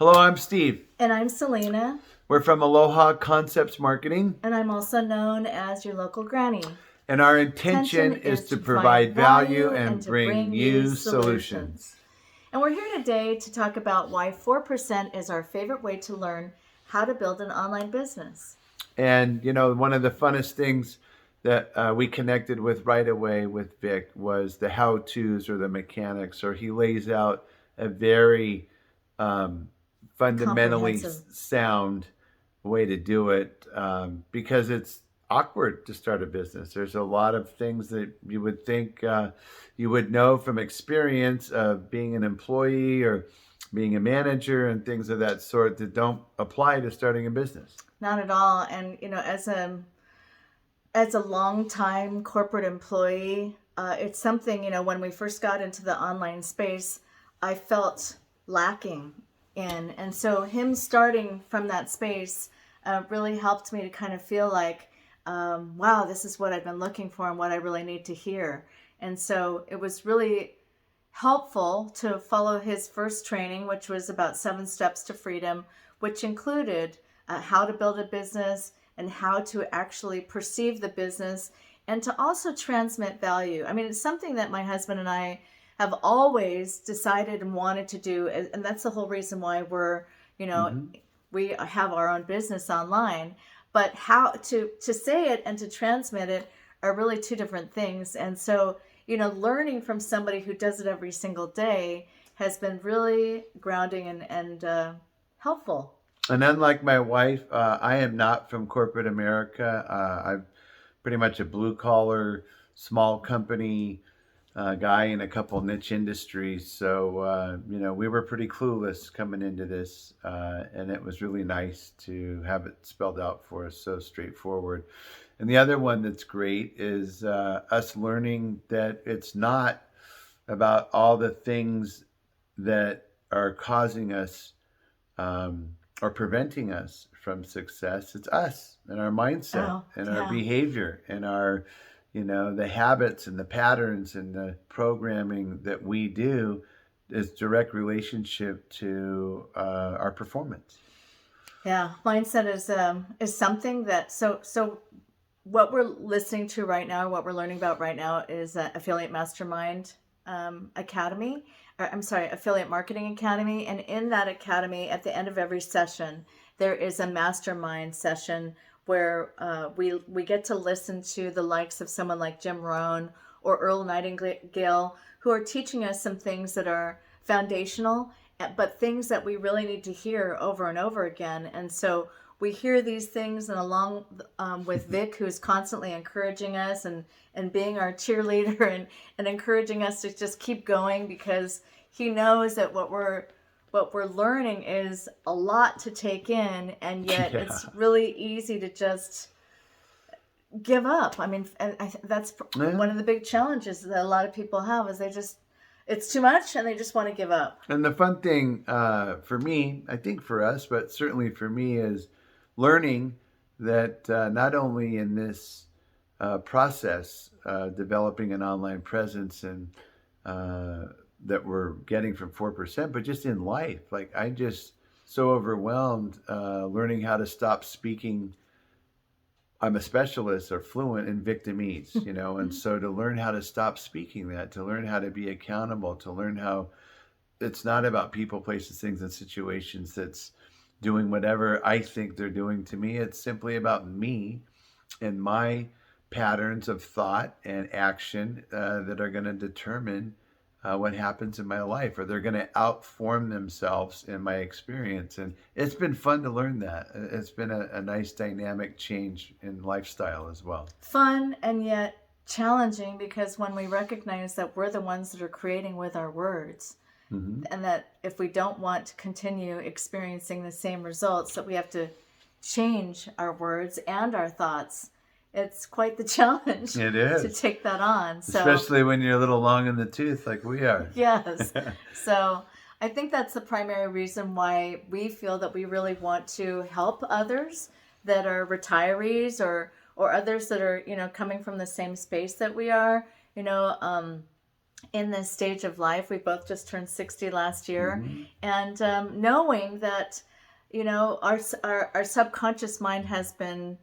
Hello, I'm Steve. And I'm Selena, We're from Aloha Concepts Marketing, and I'm also known as your local granny. and our Intention intention is is to to provide provide value value and and to bring bring you you solutions. solutions. And we're here today to talk about why 4% is our favorite way to learn how to build an online business. And, one of the funnest things that we connected with right away with Vic was the how to's or the mechanics, or he lays out a very um, fundamentally Comprehensive. sound way to do it because it's awkward to start a business. There's a lot of things that you would think you would know from experience of being an employee or being a manager and things of that sort that don't apply to starting a business. Not at all. And as a long time corporate employee, it's something, when we first got into the online space, I felt lacking in. And so him starting from that space really helped me to kind of feel like, wow, this is what I've been looking for and what I really need to hear. And so it was really helpful to follow his first training, which was about 7 steps to freedom, which included how to build a business and how to actually perceive the business and to also transmit value. I mean, it's something that my husband and I have always decided and wanted to do. And that's the whole reason why Mm-hmm. we have our own business online. But how to say it and to transmit it are really two different things. And so, learning from somebody who does it every single day has been really grounding and helpful. And unlike my wife, I am not from corporate America. I'm pretty much a blue collar, small company guy in a couple niche industries. So, we were pretty clueless coming into this, and it was really nice to have it spelled out for us so straightforward. And the other one that's great is us learning that it's not about all the things that are causing us um, or preventing us from success. It's us and our mindset Oh, and our yeah. behavior and our, the habits and the patterns and the programming that we do is direct relationship to our performance. Yeah, mindset is something that what we're listening to right now, what we're learning about right now is Affiliate Mastermind Academy. Or, I'm sorry, Affiliate Marketing Academy. And in that academy, at the end of every session, there is a mastermind session where we get to listen to the likes of someone like Jim Rohn or Earl Nightingale, who are teaching us some things that are foundational, but things that we really need to hear over and over again. And so we hear these things, and along with Vic, who's constantly encouraging us and being our cheerleader and encouraging us to just keep going, because he knows that what we're learning is a lot to take in, and yet Yeah. it's really easy to just give up. I mean, that's Yeah. one of the big challenges that a lot of people have is it's too much and they just want to give up. And the fun thing for me, I think for us, but certainly for me, is learning that not only in this process, developing an online presence and that we're getting from 4%, but just in life. Like, I just so overwhelmed learning how to stop speaking. I'm a specialist or fluent in victimese, and so to learn how to stop speaking that, to learn how to be accountable, to learn how it's not about people, places, things, and situations that's doing whatever I think they're doing to me. It's simply about me and my patterns of thought and action that are going to determine what happens in my life, or they're going to outform themselves in my experience. And it's been fun to learn that. It's been a nice dynamic change in lifestyle as well. Fun and yet challenging, because when we recognize that we're the ones that are creating with our words, Mm-hmm. and that if we don't want to continue experiencing the same results, that we have to change our words and our thoughts. It's quite the challenge It to is, take that on. So, especially when you're a little long in the tooth like we are. yes. So, I think that's the primary reason why we feel that we really want to help others that are retirees or others that are, coming from the same space that we are. in this stage of life. We both just turned 60 last year. Hmm. And knowing that, our subconscious mind has been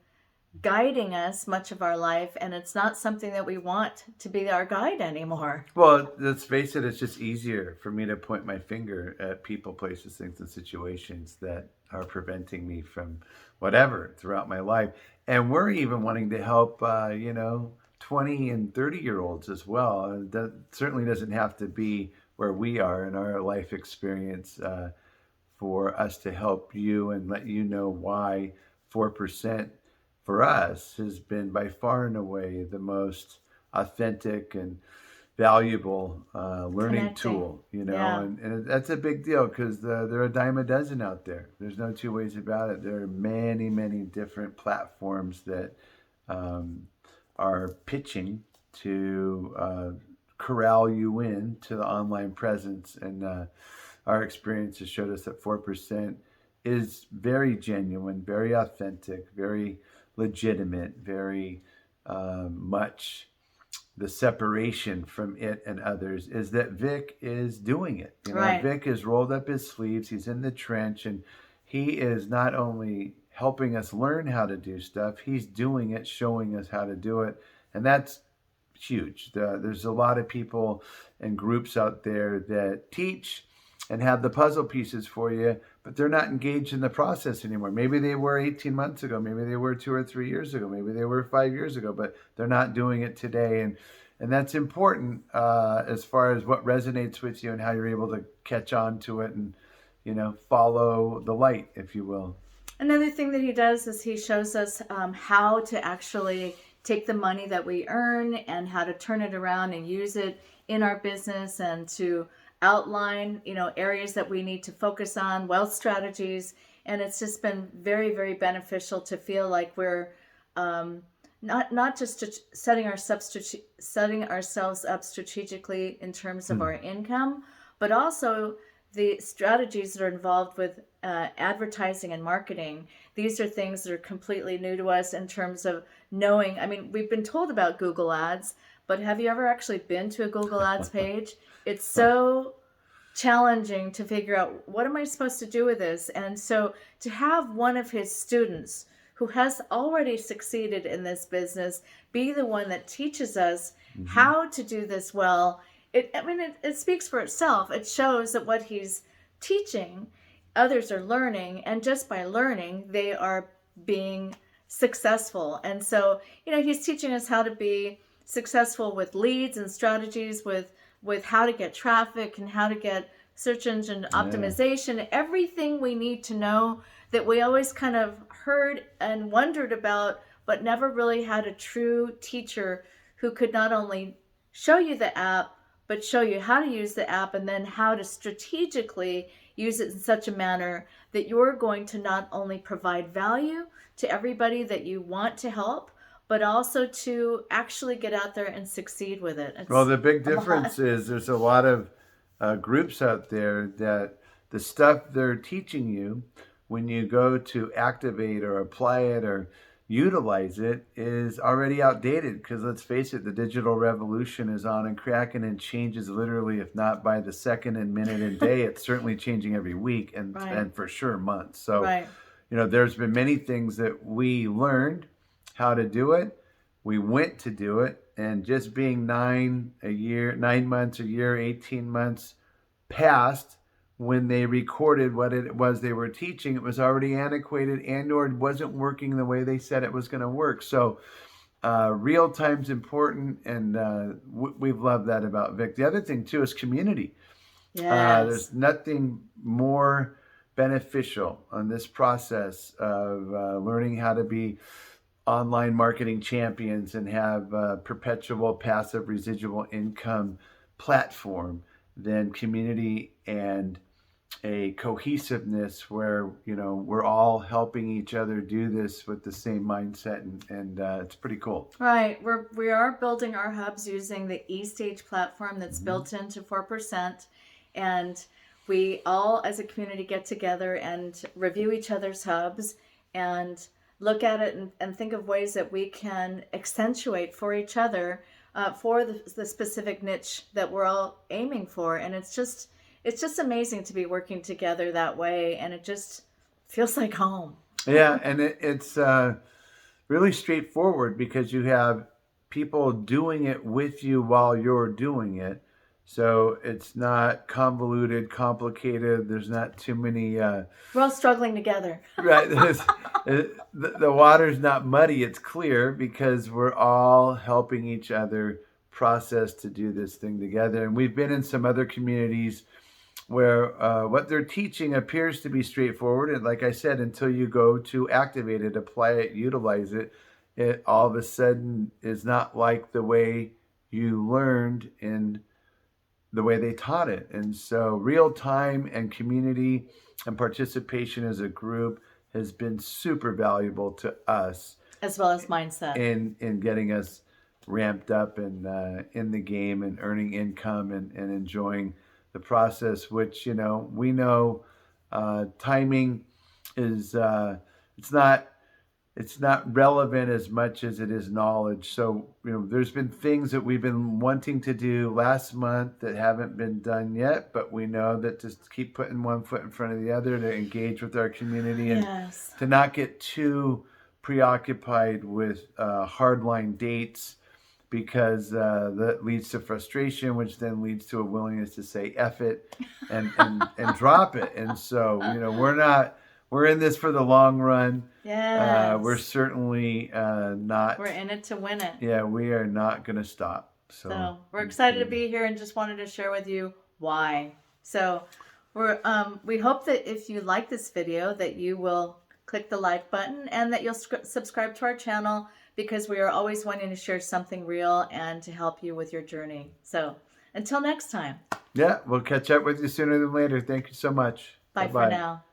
guiding us much of our life, and it's not something that we want to be our guide anymore. Well, let's face it, it's just easier for me to point my finger at people, places, things, and situations that are preventing me from whatever throughout my life. And we're even wanting to help, 20 and 30-year olds as well. That certainly doesn't have to be where we are in our life experience for us to help you and let you know why 4% for us has been by far and away the most authentic and valuable learning Connecting. tool, Yeah. and that's a big deal because there are a dime a dozen out there. There's no two ways about it. There are many, many different platforms that um, are pitching to corral you in to the online presence, and our experience has showed us that 4% is very genuine, very authentic, very legitimate, very much the separation from it and others is that Vic is doing it. Right. Vic has rolled up his sleeves, he's in the trench, and he is not only helping us learn how to do stuff, he's doing it, showing us how to do it. And that's huge. There's a lot of people and groups out there that teach and have the puzzle pieces for you, but they're not engaged in the process anymore. Maybe they were 18 months ago, maybe they were 2 or 3 years ago, maybe they were 5 years ago, but they're not doing it today. And that's important as far as what resonates with you and how you're able to catch on to it and follow the light, if you will. Another thing that he does is he shows us how to actually take the money that we earn and how to turn it around and use it in our business, and to outline, areas that we need to focus on, wealth strategies. And it's just been very, very beneficial to feel like we're not just setting ourselves up strategically in terms of Hmm. our income, but also the strategies that are involved with advertising and marketing. These are things that are completely new to us in terms of knowing. I mean, we've been told about Google Ads, but have you ever actually been to a Google Ads page? It's so challenging to figure out, what am I supposed to do with this? And so to have one of his students who has already succeeded in this business be the one that teaches us Hmm. how to do this well, it speaks for itself. It shows that what he's teaching, others are learning, and just by learning, they are being successful. And so, he's teaching us how to be successful with leads and strategies, with how to get traffic and how to get search engine Yeah. optimization, everything we need to know that we always kind of heard and wondered about, but never really had a true teacher who could not only show you the app, but show you how to use the app, and then how to strategically use it in such a manner that you're going to not only provide value to everybody that you want to help, but also to actually get out there and succeed with it. Well, It's the big a lot. difference is there's a lot of groups out there that the stuff they're teaching you when you go to activate or apply it or utilize it is already outdated, because let's face it, the digital revolution is on and cracking and changes literally, if not by the second and minute and day, it's certainly changing every week and Right, and for sure months. So right. there's been many things that we learned how to do it. We went to do it, and just being 9 months, a year, 18 months past when they recorded what it was they were teaching, it was already antiquated and or wasn't working the way they said it was going to work. So real time's important, and we've loved that about Vic. The other thing too is community. Yes. There's nothing more beneficial on this process of learning how to be online marketing champions and have a perpetual passive residual income platform than community and a cohesiveness where we're all helping each other do this with the same mindset, and it's pretty cool. Right. We are building our hubs using the ESTAGE platform that's Hmm. built into 4%. And we all as a community get together and review each other's hubs and look at it and think of ways that we can accentuate for each other for the specific niche that we're all aiming for. And it's just amazing to be working together that way, and it just feels like home. Yeah, and it's really straightforward because you have people doing it with you while you're doing it. So it's not convoluted, complicated. There's not too many. We're all struggling together. Right. The water's not muddy. It's clear because we're all helping each other process to do this thing together. And we've been in some other communities where what they're teaching appears to be straightforward. And like I said, until you go to activate it, apply it, utilize it, it all of a sudden is not like the way you learned in the way they taught it. And so real time and community and participation as a group has been super valuable to us, as well as mindset, in getting us ramped up and in the game and earning income and enjoying the process, which, you know, we know timing is it's not relevant as much as it is knowledge. So, you know, there's been things that we've been wanting to do last month that haven't been done yet, but we know that to keep putting one foot in front of the other, to engage with our community, and yes, to not get too preoccupied with hardline dates, because that leads to frustration, which then leads to a willingness to say F it and drop it. And so, you know, we're in this for the long run. yes, We're certainly not. We're in it to win it. Yeah, we are not going to stop. So we're excited to be here, and just wanted to share with you why. So we hope that if you like this video, that you will click the like button and that you'll subscribe to our channel, because we are always wanting to share something real and to help you with your journey. So until next time. Yeah, we'll catch up with you sooner than later. Thank you so much. Bye Bye-bye. for now.